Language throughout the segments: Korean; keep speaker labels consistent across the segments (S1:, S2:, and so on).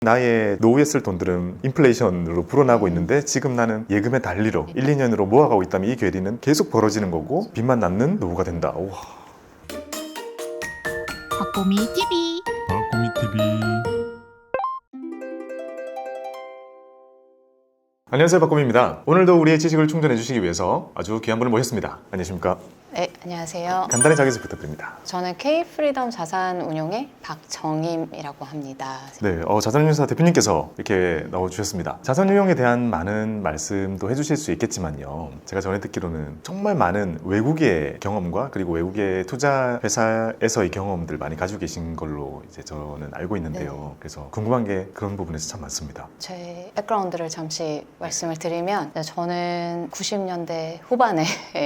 S1: 나의 노후에 쓸 돈들은 인플레이션으로 불어나고 있는데 지금 나는 예금의 달리로 1, 2년으로 모아가고 있다면 이 괴리는 계속 벌어지는 거고 빚만 남는 노후가 된다. 우와.
S2: 박보미 TV.
S3: 박보미 TV.
S1: 안녕하세요, 박보미입니다. 오늘도 우리의 지식을 충전해 주시기 위해서 아주 귀한 분을 모셨습니다. 안녕하십니까?
S4: 네, 안녕하세요.
S1: 간단히 자기소개 부탁드립니다.
S4: 저는 K프리덤 자산운용의 박정임이라고 합니다.
S1: 네, 자산운용사 대표님께서 이렇게 나와주셨습니다. 자산운용에 대한 많은 말씀도 해주실 수 있겠지만요. 제가 전에 듣기로는 정말 많은 외국의 경험과 그리고 외국의 투자 회사에서의 경험들 많이 가지고 계신 걸로 이제 저는 알고 있는데요.
S4: 네.
S1: 그래서 궁금한 게 그런 부분에서 참 많습니다.
S4: 제 백그라운드를 잠시 말씀을 드리면 저는 90년대 후반에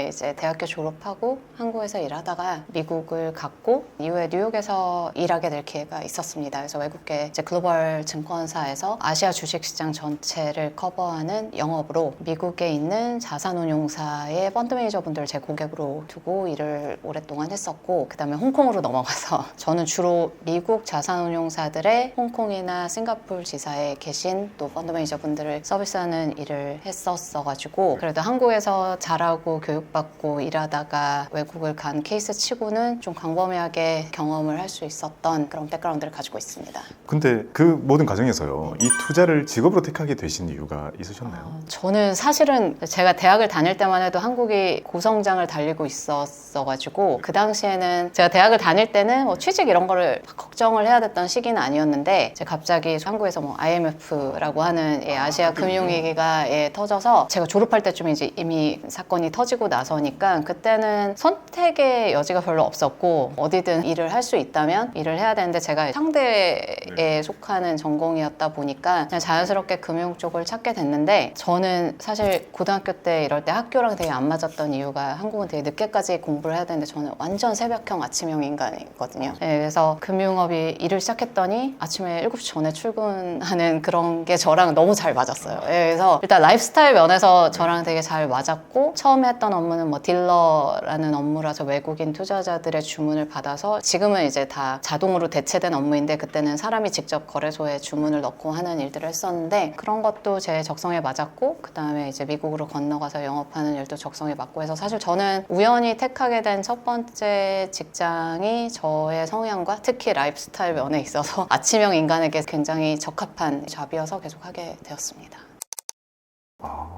S4: 이제 대학교 졸업하고 한국에서 일하다가 미국을 갔고 이후에 뉴욕에서 일하게 될 기회가 있었습니다. 그래서 외국계 이제 글로벌 증권사에서 아시아 주식시장 전체를 커버하는 영업으로 미국에 있는 자산운용사의 펀드 매니저분들을 제 고객으로 두고 일을 오랫동안 했었고, 그 다음에 홍콩으로 넘어가서 저는 주로 미국 자산운용사들의 홍콩이나 싱가포르 지사에 계신 또 펀드 매니저분들을 서비스하는 일을 했었어가지고, 그래도 한국에서 잘하고 교육받고 일하다가 외국을 간 케이스 치고는 좀 광범위하게 경험을 할 수 있었던 그런 백그라운드를 가지고 있습니다.
S1: 근데 그 모든 과정에서요, 이 투자를 직업으로 택하게 되신 이유가 있으셨나요?
S4: 저는 사실은 제가 대학을 다닐 때만 해도 한국이 고성장을 달리고 있었어가지고, 그 당시에는 제가 대학을 다닐 때는 뭐 취직 이런 거를 걱정을 해야 됐던 시기는 아니었는데, 제가 갑자기 한국에서 뭐 IMF라고 하는 아시아 금융위기가 터져서 제가 졸업할 때쯤 이제 이미 사건이 터지고 나서니까 그때는 선택의 여지가 별로 없었고 어디든 일을 할 수 있다면 일을 해야 되는데, 제가 상대에 속하는 전공이었다 보니까 그냥 자연스럽게 금융 쪽을 찾게 됐는데, 저는 사실 고등학교 때 이럴 때 학교랑 되게 안 맞았던 이유가 한국은 되게 늦게까지 공부를 해야 되는데 저는 완전 새벽형 아침형 인간이거든요. 네, 그래서 금융업이 일을 시작했더니 아침에 7시 전에 출근하는 그런 게 저랑 너무 잘 맞았어요. 네, 그래서 일단 라이프스타일 면에서 저랑 되게 잘 맞았고, 처음에 했던 업무는 뭐 딜러라는 업무라서 외국인 투자자들의 주문을 받아서, 지금은 이제 다 자동으로 대체된 업무인데 그때는 사람이 직접 거래소에 주문을 넣고 하는 일들을 했었는데, 그런 것도 제 적성에 맞았고, 그 다음에 이제 미국으로 건너가서 영업하는 일도 적성에 맞고 해서 사실 저는 우연히 택하게 된 첫 번째 직장이 저의 성향과 특히 라이프스타일 면에 있어서 아침형 인간에게 굉장히 적합한 잡이어서 계속 하게 되었습니다.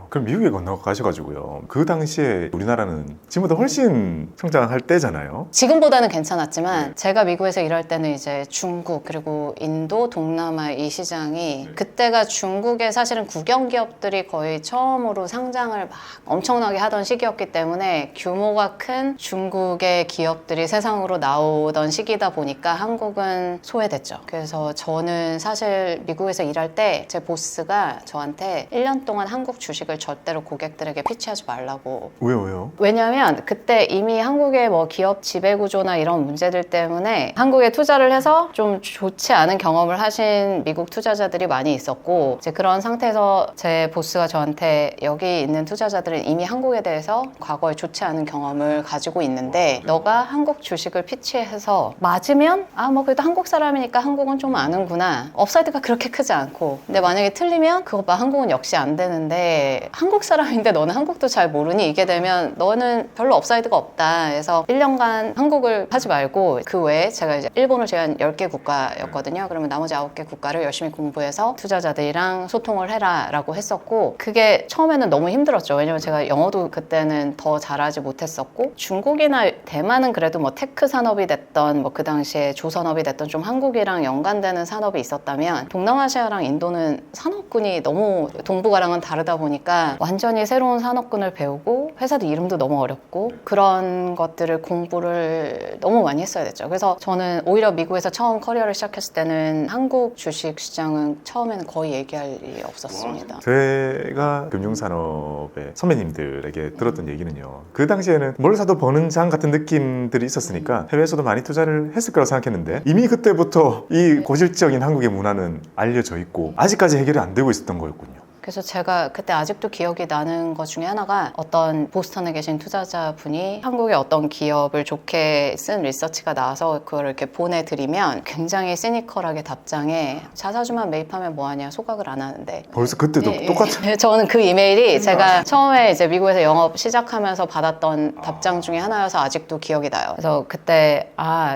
S1: 그럼 미국에 건너가셔가지고요, 그 당시에 우리나라는 지금보다 훨씬 성장할 때잖아요.
S4: 지금보다는 괜찮았지만 제가 미국에서 일할 때는 이제 중국 그리고 인도, 동남아 이 시장이, 그때가 중국에 사실은 국영 기업들이 거의 처음으로 상장을 막 엄청나게 하던 시기였기 때문에 규모가 큰 중국의 기업들이 세상으로 나오던 시기다 보니까 한국은 소외됐죠. 그래서 저는 사실 미국에서 일할 때 제 보스가 저한테 1년 동안 한국 주식을 절대로 고객들에게 피치하지 말라고.
S1: 왜요?
S4: 왜냐하면 그때 이미 한국의 뭐 기업 지배구조나 이런 문제들 때문에 한국에 투자를 해서 좀 좋지 않은 경험을 하신 미국 투자자들이 많이 있었고, 이제 그런 상태에서 제 보스가 저한테 여기 있는 투자자들은 이미 한국에 대해서 과거에 좋지 않은 경험을 가지고 있는데, 너가 한국 주식을 피치해서 맞으면 뭐 그래도 한국 사람이니까 한국은 좀 아는구나, 업사이드가 그렇게 크지 않고, 근데 만약에 틀리면 그거 봐, 한국은 역시 안 되는데 한국 사람인데 너는 한국도 잘 모르니, 이게 되면 너는 별로 업사이드가 없다. 그래서 1년간 한국을 하지 말고 그 외에 제가 이제 일본을 제한 10개 국가였거든요. 그러면 나머지 9개 국가를 열심히 공부해서 투자자들이랑 소통을 해라 라고 했었고, 그게 처음에는 너무 힘들었죠. 왜냐면 제가 영어도 그때는 더 잘하지 못했었고, 중국이나 대만은 그래도 뭐 테크 산업이 됐던 뭐 그 당시에 조선업이 됐던 좀 한국이랑 연관되는 산업이 있었다면, 동남아시아랑 인도는 산업군이 너무 동북아랑은 다르다 보니까 완전히 새로운 산업군을 배우고 회사도 이름도 너무 어렵고 그런 것들을 공부를 너무 많이 했어야 됐죠. 그래서 저는 오히려 미국에서 처음 커리어를 시작했을 때는 한국 주식 시장은 처음에는 거의 얘기할 일이 없었습니다.
S1: 제가 금융산업의 선배님들에게 들었던 얘기는요, 그 당시에는 뭘 사도 버는 장 같은 느낌들이 있었으니까 해외에서도 많이 투자를 했을 거라고 생각했는데, 이미 그때부터 이 고질적인 한국의 문화는 알려져 있고 아직까지 해결이 안 되고 있었던 거였군요.
S4: 그래서 제가 그때 아직도 기억이 나는 것 중에 하나가 어떤 보스턴에 계신 투자자분이 한국의 어떤 기업을 좋게 쓴 리서치가 나와서 그걸 이렇게 보내드리면 굉장히 시니컬하게 답장에 자사주만 매입하면 뭐하냐, 소각을 안 하는데.
S1: 벌써 그때도 똑같은.
S4: 저는 그 이메일이 제가 처음에 이제 미국에서 영업 시작하면서 받았던 답장 중에 하나여서 아직도 기억이 나요. 그래서 그때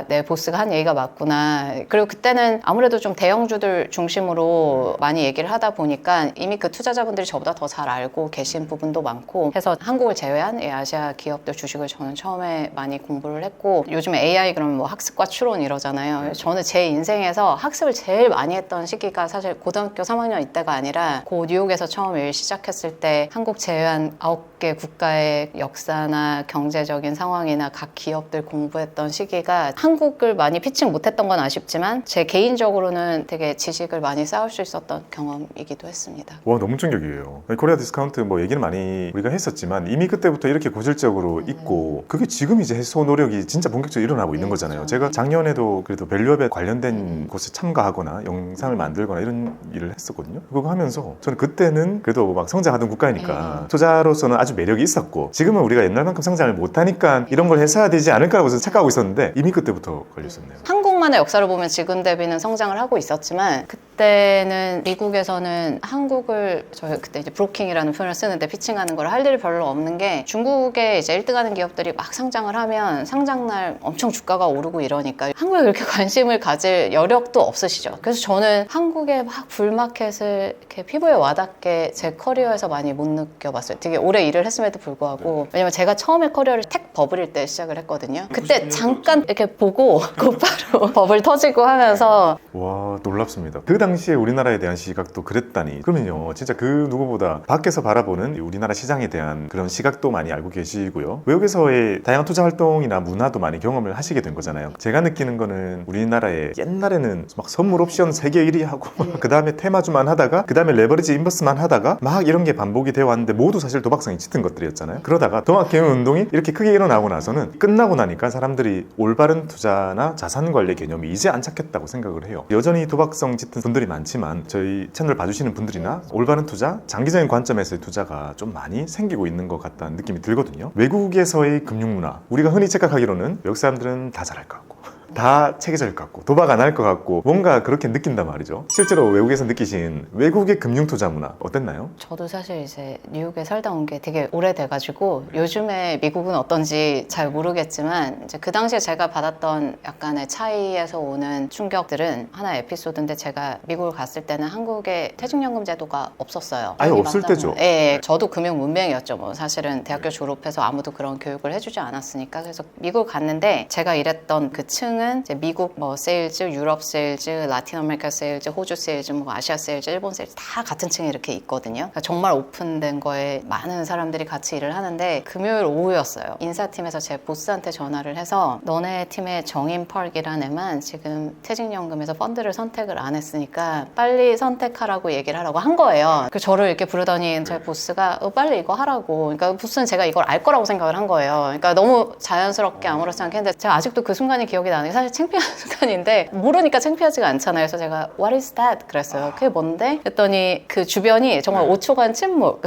S4: 내 보스가 한 얘기가 맞구나. 그리고 그때는 아무래도 좀 대형주들 중심으로 많이 얘기를 하다 보니까 이미 그 투자자분들이 저보다 더 잘 알고 계신 부분도 많고 해서 한국을 제외한 이 아시아 기업들 주식을 저는 처음에 많이 공부를 했고, 요즘에 AI 그러면 뭐 학습과 추론 이러잖아요. 저는 제 인생에서 학습을 제일 많이 했던 시기가 사실 고등학교 3학년 이때가 아니라 고 뉴욕에서 처음 일 시작했을 때 한국 제외한 9개 국가의 역사나 경제적인 상황이나 각 기업들 공부했던 시기가, 한국을 많이 피칭 못했던 건 아쉽지만 제 개인적으로는 되게 지식을 많이 쌓을 수 있었던 경험이기도 했습니다.
S1: 와, 너무 충격이에요. 코리아 디스카운트 뭐 얘기는 많이 우리가 했었지만 이미 그때부터 이렇게 고질적으로 있고, 그게 지금 이제 해소 노력이 진짜 본격적으로 일어나고 있는 거잖아요. 제가 작년에도 그래도 밸류업에 관련된 곳에 참가하거나 영상을 만들거나 이런 일을 했었거든요. 그거 하면서 저는 그때는 그래도 막 성장하던 국가니까 투자로서는 아주 매력이 있었고, 지금은 우리가 옛날만큼 성장을 못하니까 이런 걸 해서야 되지 않을까라고 착각하고 있었는데 이미 그때부터 걸렸었네요.
S4: 한국만의 역사를 보면 지금 대비는 성장을 하고 있었지만, 그때는 미국에서는 한국을, 저희 그때 이제 브로킹이라는 표현을 쓰는데 피칭하는 걸 할 일이 별로 없는 게, 중국에 이제 1등하는 기업들이 막 상장을 하면 상장날 엄청 주가가 오르고 이러니까 한국에 그렇게 관심을 가질 여력도 없으시죠. 그래서 저는 한국의 막 불마켓을 이렇게 피부에 와닿게 제 커리어에서 많이 못 느껴봤어요. 되게 오래 일을 했음에도 불구하고. 왜냐면 제가 처음에 커리어를 텍 버블일 때 시작을 했거든요. 그때 잠깐 이렇게 보고 곧바로 버블 터지고 하면서.
S1: 와, 놀랍습니다. 그 당시에 우리나라에 대한 시각도 그랬다니. 그러면요, 진짜 그 누구보다 밖에서 바라보는 우리나라 시장에 대한 그런 시각도 많이 알고 계시고요, 외국에서의 다양한 투자 활동이나 문화도 많이 경험을 하시게 된 거잖아요. 제가 느끼는 거는 우리나라에 옛날에는 막 선물 옵션 세계 1위 하고 그 다음에 테마주만 하다가 그 다음에 레버리지 인버스만 하다가 막 이런 게 반복이 되어 왔는데 모두 사실 도박성이 짙은 것들이었잖아요. 그러다가 도박개혁 운동이 이렇게 크게 일어나고 나서는, 끝나고 나니까 사람들이 올바른 투자나 자산 관리 개념이 이제 안착했다고 생각을 해요. 여전히 도박성 짙은 분들이 많지만 저희 채널 봐주시는 분들이나 올바른 투자, 장기적인 관점에서의 투자가 좀 많이 생기고 있는 것 같다는 느낌이 들거든요. 외국에서의 금융문화, 우리가 흔히 착각하기로는 외국 사람들은 다 잘할 것 같고 다 체계적일 것 같고 도박 안 할 것 같고 뭔가 그렇게 느낀단 말이죠. 실제로 외국에서 느끼신 외국의 금융 투자 문화 어땠나요?
S4: 저도 사실 이제 뉴욕에 살다 온 게 되게 오래돼가지고 요즘에 미국은 어떤지 잘 모르겠지만, 이제 그 당시에 제가 받았던 약간의 차이에서 오는 충격들은, 하나의 에피소드인데, 제가 미국을 갔을 때는 한국에 퇴직연금 제도가 없었어요.
S1: 아예 없을 때죠.
S4: 네, 저도 금융 문맹이었죠. 뭐 사실은 대학교 졸업해서 아무도 그런 교육을 해주지 않았으니까. 그래서 미국을 갔는데 제가 일했던 그 층은 이제 미국 뭐 세일즈, 유럽 세일즈, 라틴 아메리카 세일즈, 호주 세일즈, 뭐 아시아 세일즈, 일본 세일즈 다 같은 층에 이렇게 있거든요. 그러니까 정말 오픈된 거에 많은 사람들이 같이 일을 하는데, 금요일 오후였어요. 인사팀에서 제 보스한테 전화를 해서, 너네 팀의 정인 펄기라는 애만 지금 퇴직연금에서 펀드를 선택을 안 했으니까 빨리 선택하라고 얘기를 하라고 한 거예요. 그 저를 이렇게 부르더니 제 보스가 빨리 이거 하라고. 그러니까 보스는 제가 이걸 알 거라고 생각을 한 거예요. 그러니까 너무 자연스럽게 아무렇지 않게 했는데, 제가 아직도 그 순간이 기억이 나는 게, 사실 창피한 순간인데 모르니까 창피하지가 않잖아요. 그래서 제가 What is that? 그랬어요. 그게 뭔데? 그랬더니 그 주변이 정말 5초간 침묵.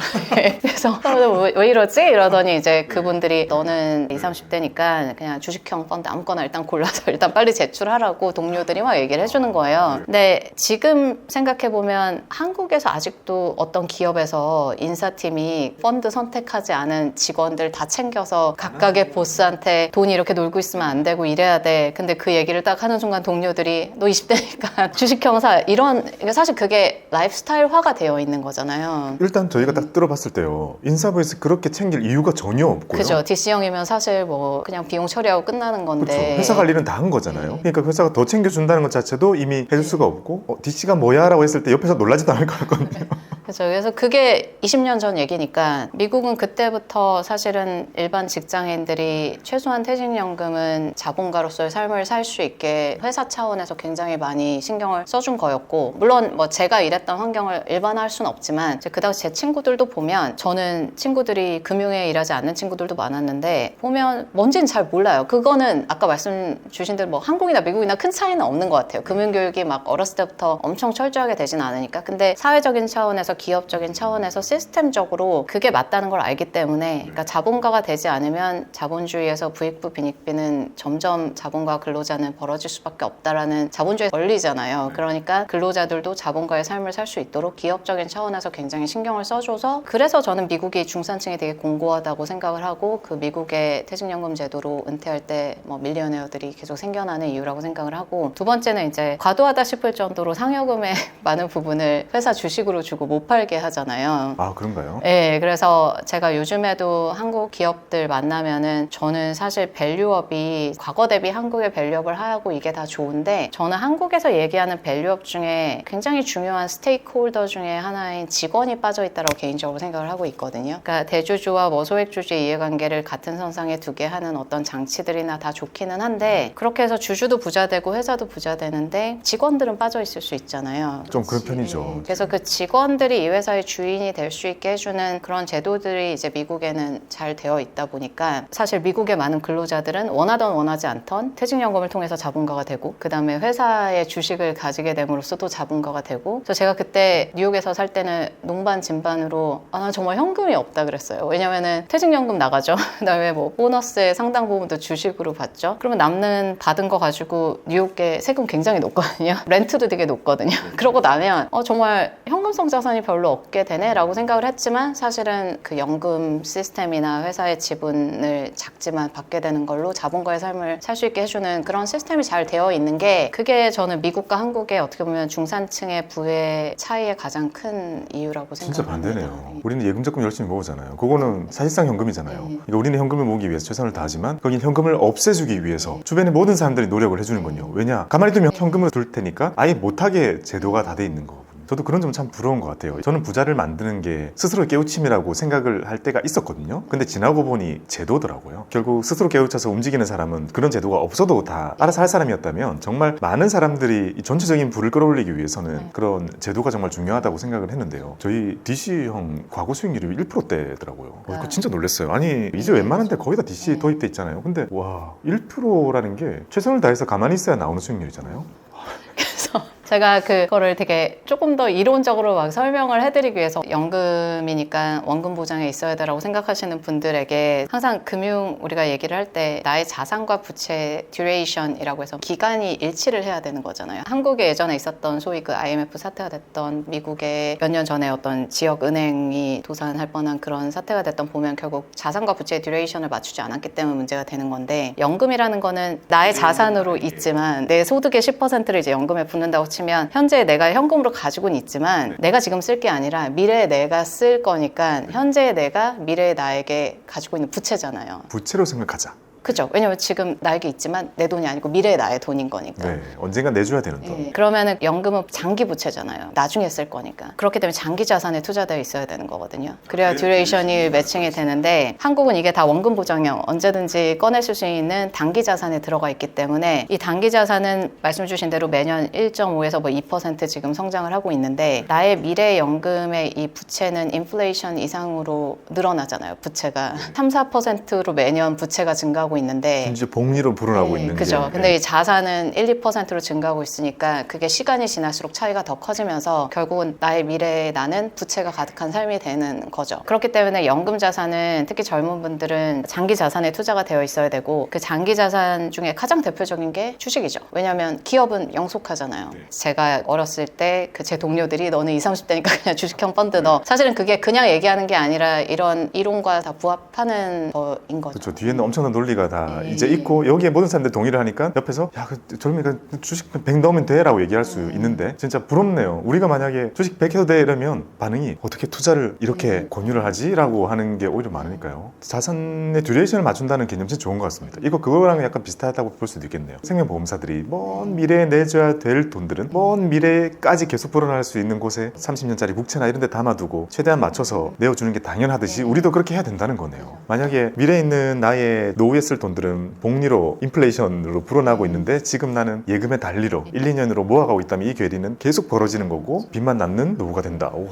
S4: 그래서 왜 이러지? 이러더니 이제 그분들이, 너는 20, 30대니까 그냥 주식형 펀드 아무거나 일단 골라서 일단 빨리 제출하라고 동료들이 막 얘기를 해주는 거예요. 근데 지금 생각해보면 한국에서 아직도 어떤 기업에서 인사팀이 펀드 선택하지 않은 직원들 다 챙겨서 각각의 보스한테 돈이 이렇게 놀고 있으면 안 되고 이래야 돼. 근데 그 얘기를 딱 하는 순간 동료들이, 너 20대니까 주식형 사. 이런, 사실 그게 라이프스타일화가 되어 있는 거잖아요.
S1: 일단 저희가 딱 들어봤을 때요, 인사부에서 그렇게 챙길 이유가 전혀 없고요.
S4: 그죠. DC형이면 사실 뭐 그냥 비용 처리하고 끝나는 건데.
S1: 그렇죠. 회사 갈 일은 다 한 거잖아요. 그러니까 회사가 더 챙겨준다는 것 자체도 이미 해줄 수가 없고, DC가 뭐야? 라고 했을 때 옆에서 놀라지도 않을 것 같거든요.
S4: 그렇죠. 그래서 그게 20년 전 얘기니까, 미국은 그때부터 사실은 일반 직장인들이 최소한 퇴직연금은 자본가로서의 삶을 살 수 있게 회사 차원에서 굉장히 많이 신경을 써준 거였고, 물론 뭐 제가 일했던 환경을 일반화할 수는 없지만, 그 당시 제 친구들도 보면, 저는 친구들이 금융에 일하지 않는 친구들도 많았는데, 보면 뭔지는 잘 몰라요. 그거는 아까 말씀 주신 대로 뭐 한국이나 미국이나 큰 차이는 없는 것 같아요. 금융교육이 막 어렸을 때부터 엄청 철저하게 되진 않으니까. 근데 사회적인 차원에서 회사에서 기업적인 차원에서 시스템적으로 그게 맞다는 걸 알기 때문에 그러니까 자본가가 되지 않으면 자본주의에서 부익부 빈익빈은 점점 자본가와 근로자는 벌어질 수밖에 없다라는 자본주의 원리잖아요. 그러니까 근로자들도 자본가의 삶을 살 수 있도록 기업적인 차원에서 굉장히 신경을 써줘서 그래서 저는 미국이 중산층이 되게 공고하다고 생각을 하고 그 미국의 퇴직연금 제도로 은퇴할 때 뭐 밀리어네어들이 계속 생겨나는 이유라고 생각을 하고 두 번째는 이제 과도하다 싶을 정도로 상여금의 많은 부분을 회사 주식으로 주고 못 팔게 하잖아요.
S1: 아, 그런가요?
S4: 네, 그래서 제가 요즘에도 한국 기업들 만나면은 저는 사실 밸류업이 과거 대비 한국의 밸류업을 하고 이게 다 좋은데 저는 한국에서 얘기하는 밸류업 중에 굉장히 중요한 스테이크홀더 중에 하나인 직원이 빠져있다고 개인적으로 생각을 하고 있거든요. 그러니까 대주주와 뭐 소액주주의 이해관계를 같은 선상에 두게 하는 어떤 장치들이나 다 좋기는 한데 그렇게 해서 주주도 부자 되고 회사도 부자 되는데 직원들은 빠져있을 수 있잖아요.
S1: 좀 그런 편이죠.
S4: 그래서 그 직원들이 이 회사의 주인이 될 수 있게 해주는 그런 제도들이 이제 미국에는 잘 되어 있다 보니까 사실 미국의 많은 근로자들은 원하던 원하지 않던 퇴직연금을 통해서 자본가가 되고 그 다음에 회사의 주식을 가지게 됨으로써 또 자본가가 되고 그래서 제가 그때 뉴욕에서 살 때는 농반 진반으로 난 정말 현금이 없다 그랬어요. 왜냐면은 퇴직연금 나가죠. 그 다음에 뭐 보너스의 상당 부분도 주식으로 받죠. 그러면 남는 받은 거 가지고 뉴욕계 세금 굉장히 높거든요. 렌트도 되게 높거든요. 그러고 나면 정말 현금성 자산이 별로 없게 되네라고 생각을 했지만 사실은 그 연금 시스템이나 회사의 지분을 작지만 받게 되는 걸로 자본가의 삶을 살 수 있게 해주는 그런 시스템이 잘 되어 있는 게 그게 저는 미국과 한국의 어떻게 보면 중산층의 부의 차이의 가장 큰 이유라고
S1: 진짜
S4: 생각합니다.
S1: 반대네요. 우리는 예금적금 열심히 모으잖아요. 그거는 사실상 현금이잖아요. 그러니까 우리는 현금을 모으기 위해서 최선을 다하지만 거긴 현금을 없애주기 위해서 주변의 모든 사람들이 노력을 해주는 거요. 왜냐? 가만히 두면 현금을 둘 테니까 아예 못하게 제도가 다 돼 있는 거고. 저도 그런 점 참 부러운 것 같아요. 저는 부자를 만드는 게 스스로 깨우침이라고 생각을 할 때가 있었거든요. 근데 지나고 보니 제도더라고요. 결국 스스로 깨우쳐서 움직이는 사람은 그런 제도가 없어도 다 알아서 할 사람이었다면 정말 많은 사람들이 이 전체적인 부를 끌어올리기 위해서는 그런 제도가 정말 중요하다고 생각을 했는데요. 저희 DC형 과거 수익률이 1%대더라고요. 그거 진짜 놀랐어요. 아니 이제 웬만한 데 거의 다 DC 도입돼 있잖아요. 근데 와 1%라는 게 최선을 다해서 가만히 있어야 나오는 수익률이잖아요.
S4: 그래서 제가 그거를 되게 조금 더 이론적으로 막 설명을 해드리기 위해서 연금이니까 원금 보장에 있어야 되라고 생각하시는 분들에게 항상 금융 우리가 얘기를 할 때 나의 자산과 부채 듀레이션이라고 해서 기간이 일치를 해야 되는 거잖아요. 한국에 예전에 있었던 소위 그 IMF 사태가 됐던 미국의 몇 년 전에 어떤 지역 은행이 도산할 뻔한 그런 사태가 됐던 보면 결국 자산과 부채의 듀레이션을 맞추지 않았기 때문에 문제가 되는 건데 연금이라는 거는 나의 자산으로 있지만 내 소득의 10%를 이제 연금에 붓는다고 치면 현재 내가 현금으로 가지고는 있지만 내가 지금 쓸 게 아니라 미래에 내가 쓸 거니까 현재 내가 미래의 나에게 가지고 있는 부채잖아요.
S1: 부채로 생각하자.
S4: 그죠? 왜냐면 지금 나에게 있지만 내 돈이 아니고 미래의 나의 돈인 거니까.
S1: 네, 언젠가 내줘야 되는 돈.
S4: 네. 그러면은 연금은 장기 부채잖아요. 나중에 쓸 거니까. 그렇기 때문에 장기 자산에 투자되어 있어야 되는 거거든요. 그래야 듀레이션이 매칭이 되는데 한국은 이게 다 원금 보장형 언제든지 꺼내실 수 있는 단기 자산에 들어가 있기 때문에 이 단기 자산은 말씀 주신 대로 매년 1.5에서 뭐 2% 지금 성장을 하고 있는데 나의 미래 연금의 이 부채는 인플레이션 이상으로 늘어나잖아요. 부채가 3, 4%로 매년 부채가 증가하고 있는데
S1: 심지어 복리로 불어나고 있는
S4: 그죠.
S1: 게.
S4: 근데 이 자산은 1, 2%로 증가하고 있으니까 그게 시간이 지날수록 차이가 더 커지면서 결국은 나의 미래에 나는 부채가 가득한 삶이 되는 거죠. 그렇기 때문에 연금 자산은 특히 젊은 분들은 장기 자산에 투자가 되어 있어야 되고 그 장기 자산 중에 가장 대표적인 게 주식이죠. 왜냐하면 기업은 영속하잖아요. 제가 어렸을 때 그 제 동료들이 너는 20, 30대니까 그냥 주식형 펀드 넣어. 사실은 그게 그냥 얘기하는 게 아니라 이런 이론과 다 부합하는 거인 거죠.
S1: 그렇죠. 뒤에는 엄청난 논리가 다 이제 있고 여기에 모든 사람들이 동의를 하니까 옆에서 야, 그 젊은이가 주식 100 넣으면 돼 라고 얘기할 수 있는데 진짜 부럽네요. 우리가 만약에 주식 100 해도 돼 이러면 반응이 어떻게 투자를 이렇게 권유를 하지? 라고 하는 게 오히려 많으니까요. 자산의 듀레이션을 맞춘다는 개념 진짜 좋은 것 같습니다. 이거 그거랑 약간 비슷하다고 볼 수도 있겠네요. 생명보험사들이 먼 미래에 내줘야 될 돈들은 먼 미래까지 계속 불어날 수 있는 곳에 30년짜리 국채나 이런 데 담아두고 최대한 맞춰서 내어주는 게 당연하듯이 우리도 그렇게 해야 된다는 거네요. 만약에 미래에 있는 나의 노후에 쓸 돈들은 복리로 인플레이션으로 불어나고 있는데 지금 나는 예금의 달리로 1, 2년으로 모아가고 있다면 이 괴리는 계속 벌어지는 거고 빚만 남는 노후가 된다. 우와.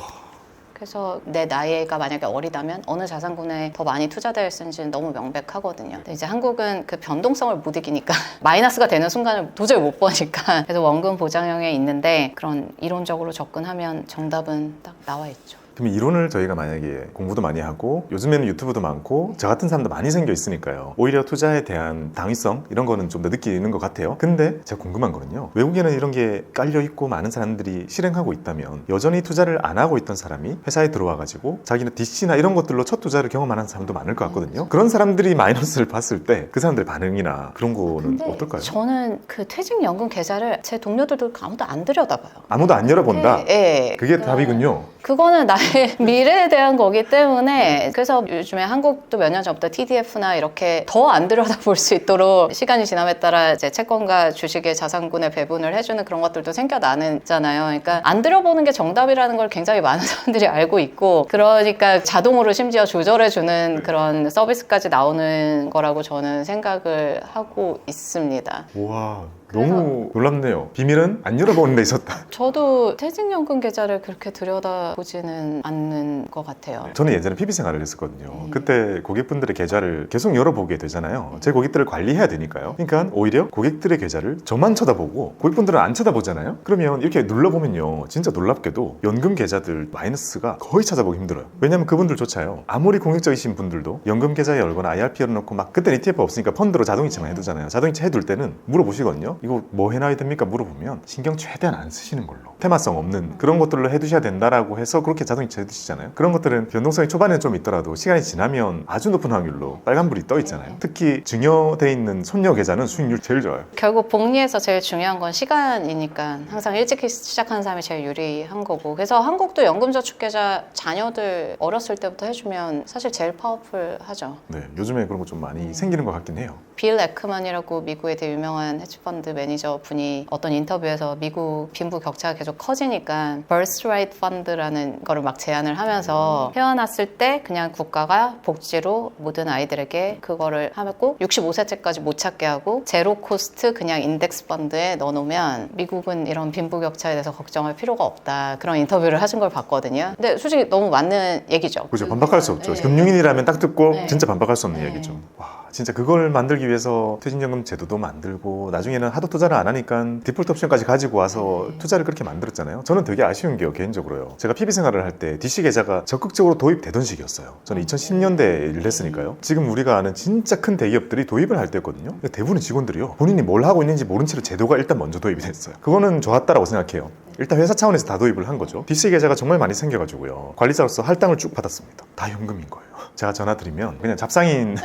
S4: 그래서 내 나이가 만약에 어리다면 어느 자산군에 더 많이 투자되어 있는지는 너무 명백하거든요. 근데 이제 한국은 그 변동성을 못 이기니까 마이너스가 되는 순간을 도저히 못 보니까 그래서 원금 보장형에 있는데 그런 이론적으로 접근하면 정답은 딱 나와 있죠.
S1: 그럼 이론을 저희가 만약에 공부도 많이 하고 요즘에는 유튜브도 많고 저 같은 사람도 많이 생겨 있으니까요. 오히려 투자에 대한 당위성 이런 거는 좀 더 느끼는 것 같아요. 근데 제가 궁금한 거는요. 외국에는 이런 게 깔려 있고 많은 사람들이 실행하고 있다면 여전히 투자를 안 하고 있던 사람이 회사에 들어와가지고 자기는 DC나 이런 것들로 첫 투자를 경험하는 사람도 많을 것 같거든요. 그런 사람들이 마이너스를 봤을 때 그 사람들의 반응이나 그런 거는
S4: 근데
S1: 어떨까요?
S4: 저는 그 퇴직연금 계좌를 제 동료들도 아무도 안 들여다봐요.
S1: 아무도 안 열어본다?
S4: 예.
S1: 그게 답이군요.
S4: 그거는 나의 미래에 대한 거기 때문에 그래서 요즘에 한국도 몇 년 전부터 TDF나 이렇게 더 안 들여다볼 수 있도록 시간이 지남에 따라 이제 채권과 주식의 자산군의 배분을 해주는 그런 것들도 생겨나잖아요. 그러니까 안 들여보는 게 정답이라는 걸 굉장히 많은 사람들이 알고 있고 그러니까 자동으로 심지어 조절해주는 그런 서비스까지 나오는 거라고 저는 생각을 하고 있습니다.
S1: 우와. 너무 놀랍네요. 비밀은 안 열어보는 데 있었다.
S4: 저도 퇴직연금 계좌를 그렇게 들여다보지는 않는 것 같아요.
S1: 저는 예전에 PB 생활을 했었거든요. 그때 고객분들의 계좌를 계속 열어보게 되잖아요. 제 고객들을 관리해야 되니까요. 그러니까 오히려 고객들의 계좌를 저만 쳐다보고 고객분들은 안 쳐다보잖아요. 그러면 이렇게 눌러보면요. 진짜 놀랍게도 연금 계좌들 마이너스가 거의 찾아보기 힘들어요. 왜냐면 그분들조차요. 아무리 공익적이신 분들도 연금 계좌에 열거나 IRP 열어놓고 막 그때 ETF 없으니까 펀드로 자동이체만 해두잖아요. 자동이체 해둘 때는 물어보시거든요. 이거 뭐 해놔야 됩니까? 물어보면 신경 최대한 안 쓰시는 걸로 테마성 없는 그런 것들로 해두셔야 된다라고 해서 그렇게 자동이체 해두시잖아요. 그런 것들은 변동성이 초반에 좀 있더라도 시간이 지나면 아주 높은 확률로 빨간불이 떠 있잖아요. 특히 증여돼 있는 손녀 계좌는 수익률 제일 좋아요.
S4: 결국 복리에서 제일 중요한 건 시간이니까 항상 일찍 시작하는 사람이 제일 유리한 거고 그래서 한국도 연금저축계좌 자녀들 어렸을 때부터 해주면 사실 제일 파워풀하죠.
S1: 네, 요즘에 그런 거 좀 많이 생기는 것 같긴 해요.
S4: 빌 에크만이라고 미국의 되게 유명한 헤지펀드 매니저 분이 어떤 인터뷰에서 미국 빈부 격차가 계속 커지니까 birthright fund라는 거를 막 제안을 하면서 태어났을 때 그냥 국가가 복지로 모든 아이들에게 그거를 하고 65세까지 못 찾게 하고 제로 코스트 그냥 인덱스 펀드에 넣어놓으면 미국은 이런 빈부 격차에 대해서 걱정할 필요가 없다 그런 인터뷰를 하신 걸 봤거든요. 근데 솔직히 너무 맞는 얘기죠.
S1: 그죠, 반박할 수 없죠.
S4: 네.
S1: 금융인이라면 딱 듣고
S4: 네.
S1: 진짜 반박할 수 없는
S4: 네.
S1: 얘기죠. 와, 진짜 그걸 만들기 위해서 퇴직연금 제도도 만들고 나중에는 하도 투자를 안 하니까 디폴트 옵션까지 가지고 와서 투자를 그렇게 만들었잖아요. 저는 되게 아쉬운 게요, 개인적으로요. 제가 PB 생활을 할 때 DC 계좌가 적극적으로 도입되던 시기였어요. 저는 2010년대에 일을 했으니까요. 지금 우리가 아는 진짜 큰 대기업들이 도입을 할 때였거든요. 근데 대부분의 직원들이요, 본인이 뭘 하고 있는지 모른 채로 제도가 일단 먼저 도입이 됐어요. 그거는 좋았다라고 생각해요. 일단 회사 차원에서 다 도입을 한 거죠. DC 계좌가 정말 많이 생겨가지고요. 관리자로서 할당을 쭉 받았습니다. 다 현금인 거예요. 제가 전화 드리면 그냥 잡상인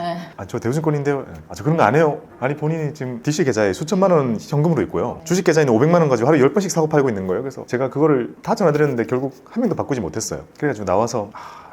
S1: 저 대우증권인데요. 저 그런 거 안 해요. 아니 본인이 지금 DC 계좌에 수천만 원 현금으로 있고요. 주식 계좌에는 500만 원 가지고 하루에 10번씩 사고 팔고 있는 거예요. 그래서 제가 그거를 다 전화 드렸는데 결국 한 명도 바꾸지 못했어요. 그래가지고 나와서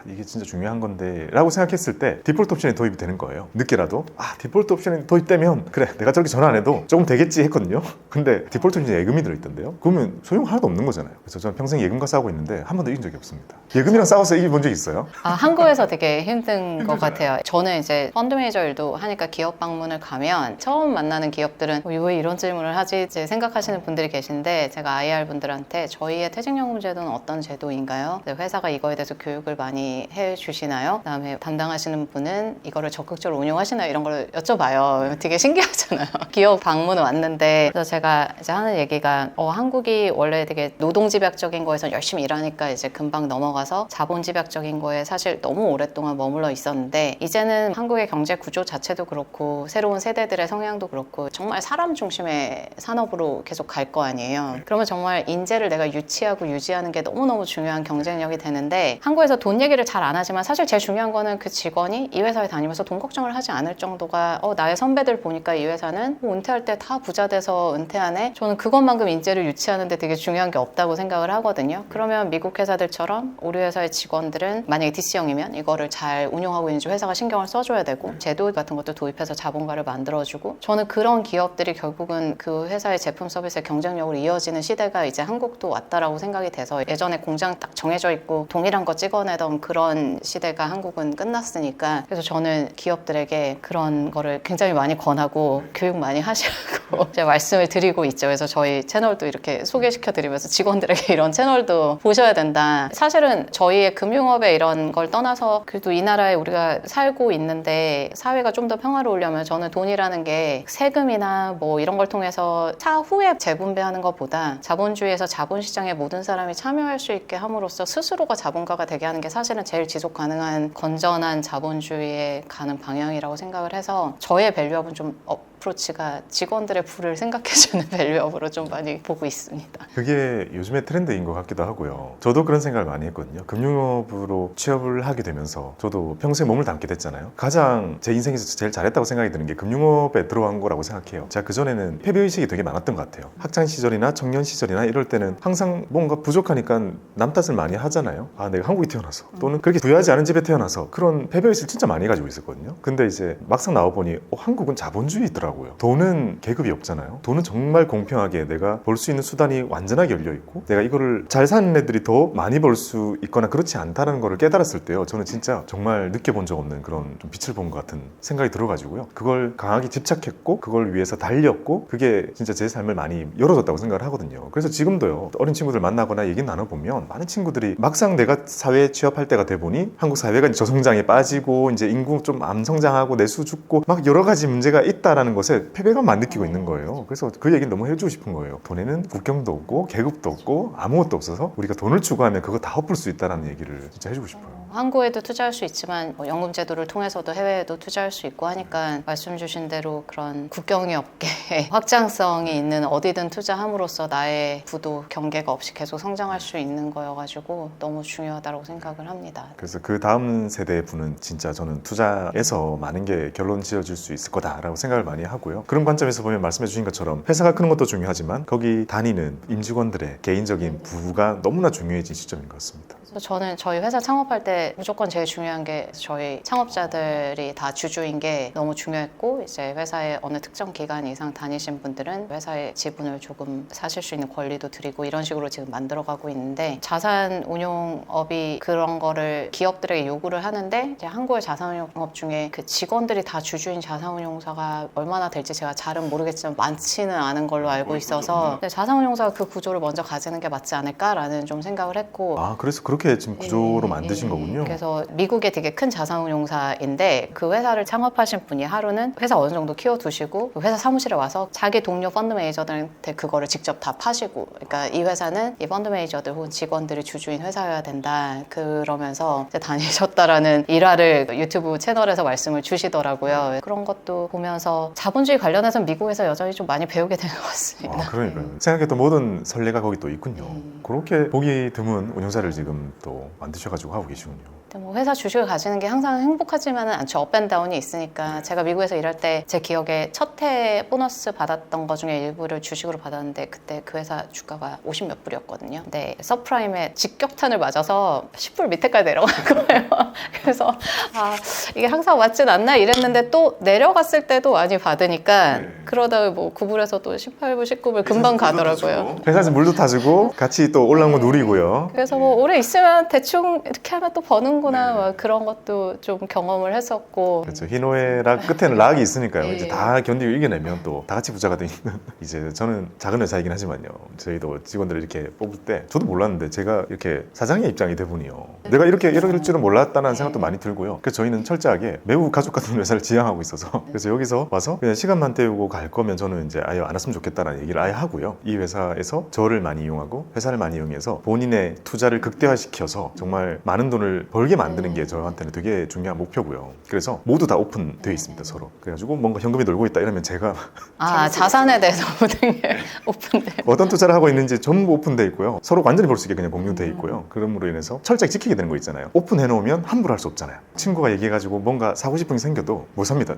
S1: 이게 진짜 중요한 건데 라고 생각했을 때 디폴트 옵션이 도입이 되는 거예요. 늦게라도 디폴트 옵션이 도입되면 그래 내가 저렇게 전화 안 해도 조금 되겠지 했거든요. 근데 디폴트 옵션에 예금이 들어있던데요. 그러면 소용 하나도 없는 거잖아요. 그래서 저는 평생 예금과 싸우고 있는데 한 번도 이긴 적이 없습니다. 예금이랑 싸워서 이겨본 적이 있어요?
S4: 한국에서 되게 힘든 것 같아요. 저는 이제 펀드 매니저 일도 하니까 기업 방문을 가면 처음 만나는 기업들은 왜 이런 질문을 하지 이제 생각하시는 분들이 계신데 제가 IR 분들한테 저희의 퇴직연금 제도는 어떤 제도인가요? 회사가 이거에 대해서 교육을 많이 해주시나요? 그다음에 담당하시는 분은 이거를 적극적으로 운용하시나요? 이런 걸 여쭤봐요. 되게 신기하잖아요. 기업 방문을 왔는데 그래서 제가 이제 하는 얘기가 한국이 원래 되게 노동집약적인 거에서 열심히 일하니까 이제 금방 넘어가서 자본집약적인 거에 사실 너무 오랫동안 머물러 있었는데 이제는 한국의 경제 구조 자체도 그렇고 새로운 세대들의 성향도 그렇고 정말 사람 중심의 산업으로 계속 갈 거 아니에요. 그러면 정말 인재를 내가 유치하고 유지하는 게 너무너무 중요한 경쟁력이 되는데 한국에서 돈 얘기를 잘 안 하지만 사실 제일 중요한 거는 그 직원이 이 회사에 다니면서 돈 걱정을 하지 않을 정도가 나의 선배들 보니까 이 회사는 은퇴할 때 다 부자 돼서 은퇴하네. 저는 그것만큼 인재를 유치하는데 되게 중요한 게 없다고 생각을 하거든요. 그러면 미국 회사들처럼 우리 회사의 직원들은 만약에 DC형이면 이거를 잘 운용하고 있는지 회사가 신경을 써줘야 되고 제도 같은 것도 도입해서 자본가를 만들어주고 저는 그런 기업들이 결국은 그 회사의 제품 서비스의 경쟁력으로 이어지는 시대가 이제 한국도 왔다라고 생각이 돼서 예전에 공장 딱 정해져 있고 동일한 거 찍어내던 그런 그런 시대가 한국은 끝났으니까 그래서 저는 기업들에게 그런 거를 굉장히 많이 권하고 교육 많이 하시라고 제가 말씀을 드리고 있죠. 그래서 저희 채널도 이렇게 소개시켜 드리면서 직원들에게 이런 채널도 보셔야 된다. 사실은 저희의 금융업에 이런 걸 떠나서 그래도 이 나라에 우리가 살고 있는데 사회가 좀 더 평화로우려면 저는 돈이라는 게 세금이나 뭐 이런 걸 통해서 차후에 재분배하는 것보다 자본주의에서 자본시장에 모든 사람이 참여할 수 있게 함으로써 스스로가 자본가가 되게 하는 게 사실은 제일 지속 가능한 건전한 자본주의에 가는 방향이라고 생각을 해서 저의 밸류업은 좀 어프로치가 직원들의 부를 생각해주는 밸류업으로 좀 많이 보고 있습니다.
S1: 그게 요즘의 트렌드인 것 같기도 하고요. 저도 그런 생각을 많이 했거든요. 금융업으로 취업을 하게 되면서 저도 평소에 몸을 담게 됐잖아요. 가장 제 인생에서 제일 잘했다고 생각이 드는 게 금융업에 들어간 거라고 생각해요. 제가 그전에는 패배의식이 되게 많았던 것 같아요. 학창 시절이나 청년 시절이나 이럴 때는 항상 뭔가 부족하니까 남 탓을 많이 하잖아요. 아, 내가 한국에 태어나서 또는 그렇게 부유하지 않은 집에 태어나서 그런 패배의식을 진짜 많이 가지고 있었거든요. 근데 이제 막상 나와보니 한국은 자본주의더라고요. 돈은 계급이 없잖아요. 돈은 정말 공평하게 내가 벌 수 있는 수단이 완전하게 열려있고 내가 이거를 잘 사는 애들이 더 많이 벌 수 있거나 그렇지 않다는 거를 깨달았을 때요. 저는 진짜 정말 느껴본 적 없는 그런 좀 빛을 본 것 같은 생각이 들어가지고요. 그걸 강하게 집착했고 그걸 위해서 달렸고 그게 진짜 제 삶을 많이 열어줬다고 생각을 하거든요. 그래서 지금도요. 어린 친구들 만나거나 얘기 나눠보면 많은 친구들이 막상 내가 사회에 취업할 때가 돼 보니 한국 사회가 저성장에 빠지고 이제 인구 좀 암성장하고 내수 죽고 막 여러 가지 문제가 있다라는 것에 패배감만 느끼고 있는 거예요. 그래서 그 얘기는 너무 해주고 싶은 거예요. 돈에는 국경도 없고 계급도 없고 아무것도 없어서 우리가 돈을 추구하면 그거 다 엎을 수 있다는 얘기를 진짜 해주고 싶어요.
S4: 한국에도 투자할 수 있지만 뭐 연금 제도를 통해서도 해외에도 투자할 수 있고 하니까 말씀 주신 대로 그런 국경이 없게 확장성이 있는 어디든 투자함으로써 나의 부도 경계가 없이 계속 성장할 수 있는 거여가지고 너무 중요하다고 생각을 합니다.
S1: 그래서 그 다음 세대의 분은 진짜 저는 투자에서 많은 게 결론 지어질 수 있을 거다라고 생각을 많이 하고요. 그런 관점에서 보면 말씀해 주신 것처럼 회사가 크는 것도 중요하지만 거기 다니는 임직원들의 개인적인 부가 너무나 중요해진 시점인 것 같습니다.
S4: 그래서 저는 저희 회사 창업할 때 무조건 제일 중요한 게 저희 창업자들이 다 주주인 게 너무 중요했고 이제 회사에 어느 특정 기간 이상 다니신 분들은 회사의 지분을 조금 사실 수 있는 권리도 드리고 이런 식으로 지금 만들어가고 있는데 자산 운용업이 그런 거를 기업들에게 요구를 하는데 이제 한국의 자산운용업 중에 그 직원들이 다 주주인 자산운용사가 얼마나 될지 제가 잘은 모르겠지만 많지는 않은 걸로 알고 있어서 자산운용사가 그 구조를 먼저 가지는 게 맞지 않을까라는 좀 생각을 했고
S1: 아, 그래서 그렇게 지금 구조로 만드신 거군요.
S4: 그래서 미국에 되게 큰 자산운용사인데 그 회사를 창업하신 분이 하루는 회사 어느 정도 키워두시고 그 회사 사무실에 와서 자기 동료 펀드 매니저들한테 그거를 직접 다 파시고 그러니까 이 회사는 이 펀드 매니저들 혹은 직원들이 주주인 회사여야 된다 그러면서 이제 다니셨다라는 일화를 유튜브 채널에서 말씀을 주시더라고요. 그런 것도 보면서 자본주의 관련해서 미국에서 여전히 좀 많이 배우게 되는 것 같습니다.
S1: 아, 그러니까요. 생각했던 모든 선례가 거기 또 있군요. 그렇게 보기 드문 운영사를 지금 또 만드셔가지고 하고 계시군요.
S4: 뭐 회사 주식을 가지는 게 항상 행복하지만은 않죠. 업앤다운이 있으니까. 제가 미국에서 일할 때 제 기억에 첫 해 보너스 받았던 것 중에 일부를 주식으로 받았는데 그때 그 회사 주가가 50 몇 불이었거든요. 근데 서프라임에 직격탄을 맞아서 10불 밑에까지 내려간 거예요. 그래서 아 이게 항상 맞진 않나 이랬는데 또 내려갔을 때도 많이 받으니까 그러다가 뭐 9불에서 또 18불, 19불 금방 가더라고요.
S1: 회사에서 물도 타주고 같이 또 올라온 거 누리고요.
S4: 그래서 뭐 오래 있으면 대충 이렇게 하면 또 버는구나 막 그런 것도 좀 경험을 했었고
S1: 그렇죠. 희노애락 끝에는 락이 있으니까요.
S4: 예.
S1: 이제 다 견디고 이겨내면 또 다 같이 부자가 되는 이제 저는 작은 회사이긴 하지만요. 저희도 직원들을 이렇게 뽑을 때 저도 몰랐는데 제가 이렇게 사장의 입장이 되보니요. 내가 이렇게 이럴 줄은 몰랐다는 생각도 많이 들고요. 그래서 저희는 철저하게 매우 가족 같은 회사를 지향하고 있어서 그래서 여기서 와서 그냥 시간만 때우고 갈 거면 저는 이제 아예 안 왔으면 좋겠다라는 얘기를 아예 하고요. 이 회사에서 저를 많이 이용하고 회사를 많이 이용해서 본인의 투자를 극대화시켜서 정말 많은 돈을 벌게 만드는 게 저한테는 되게 중요한 목표고요. 그래서 모두 다 오픈되어 있습니다, 서로. 그래가지고 뭔가 현금이 놀고 있다 이러면 제가
S4: 아 자산에 대해서 모든 게 오픈돼.
S1: 어떤 투자를 하고 있는지 전부 오픈되어 있고요. 서로 완전히 볼 수 있게 그냥 공유되어 있고요. 그럼으로 인해서 철저히 지키게 되는 거 있잖아요. 오픈해놓으면 함부로 할 수 없잖아요. 친구가 얘기해가지고 뭔가 사고 싶은 게 생겨도 못 삽니다.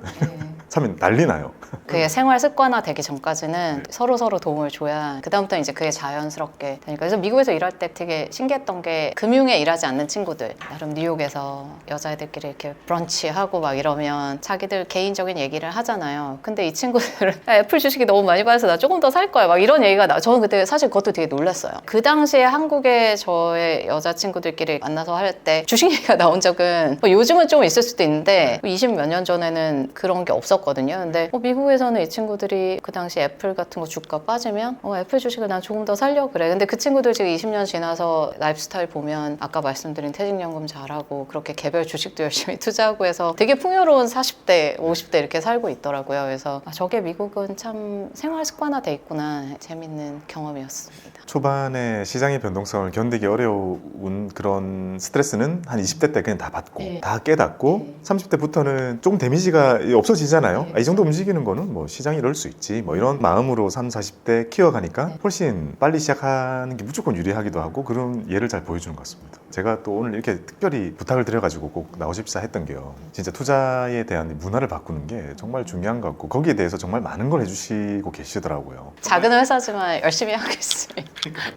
S1: 사면 난리 나요.
S4: 그게 생활 습관화 되기 전까지는 서로 도움을 줘야 그다음부터 이제 그게 자연스럽게 되니까. 그래서 미국에서 일할 때 되게 신기했던 게 금융에 일하지 않는 친구들, 나름 뉴욕에서 여자애들끼리 이렇게 브런치하고 막 이러면 자기들 개인적인 얘기를 하잖아요. 근데 이 친구들은 야, 애플 주식이 너무 많이 빠져서 나 조금 더 살 거야 막 이런 얘기가 나. 저는 그때 사실 그것도 되게 놀랐어요. 그 당시에 한국에 저의 여자친구들끼리 만나서 할 때 주식 얘기가 나온 적은 뭐 요즘은 좀 있을 수도 있는데 20 몇 년 전에는 그런 게 없었거든요. 근데 미국에서는 이 친구들이 그 당시 애플 같은 거 주가 빠지면 애플 주식을 난 조금 더 살려고 그래. 근데 그 친구들 지금 20년 지나서 라이프 스타일 보면 아까 말씀드린 퇴직연금 잘하고 그렇게 개별 주식도 열심히 투자하고 해서 되게 풍요로운 40대, 50대 이렇게 살고 있더라고요. 그래서 저게 미국은 참 생활 습관화 돼 있구나. 재밌는 경험이었습니다.
S1: 초반에 시장의 변동성을 견디기 어려운 그런 스트레스는 한 20대 때 그냥 다 받고
S4: 네.
S1: 다 깨닫고 30대부터는 조금 데미지가 없어지잖아요. 이 정도 움직이는 거는 뭐 시장이 이럴 수 있지 뭐 이런 마음으로 30, 40대 키워가니까 훨씬 빨리 시작하는 게 무조건 유리하기도 하고 그런 예를 잘 보여주는 것 같습니다. 제가 또 오늘 이렇게 특별히 부탁을 드려가지고 꼭 나오십사 했던 게요. 진짜 투자에 대한 문화를 바꾸는 게 정말 중요한 것 같고 거기에 대해서 정말 많은 걸 해주시고 계시더라고요.
S4: 작은 회사지만 열심히 하겠습니다.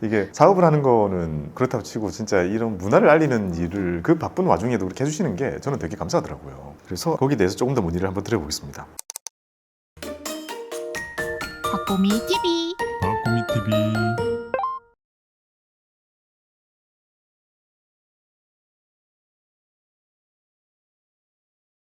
S1: 이게 사업을 하는 거는 그렇다고 치고 진짜 이런 문화를 알리는 일을 그 바쁜 와중에도 그렇게 해주시는 게 저는 되게 감사하더라고요. 그래서 거기에 대해서 조금 더 문의를 한번 드려보겠습니다.
S2: 박보미 TV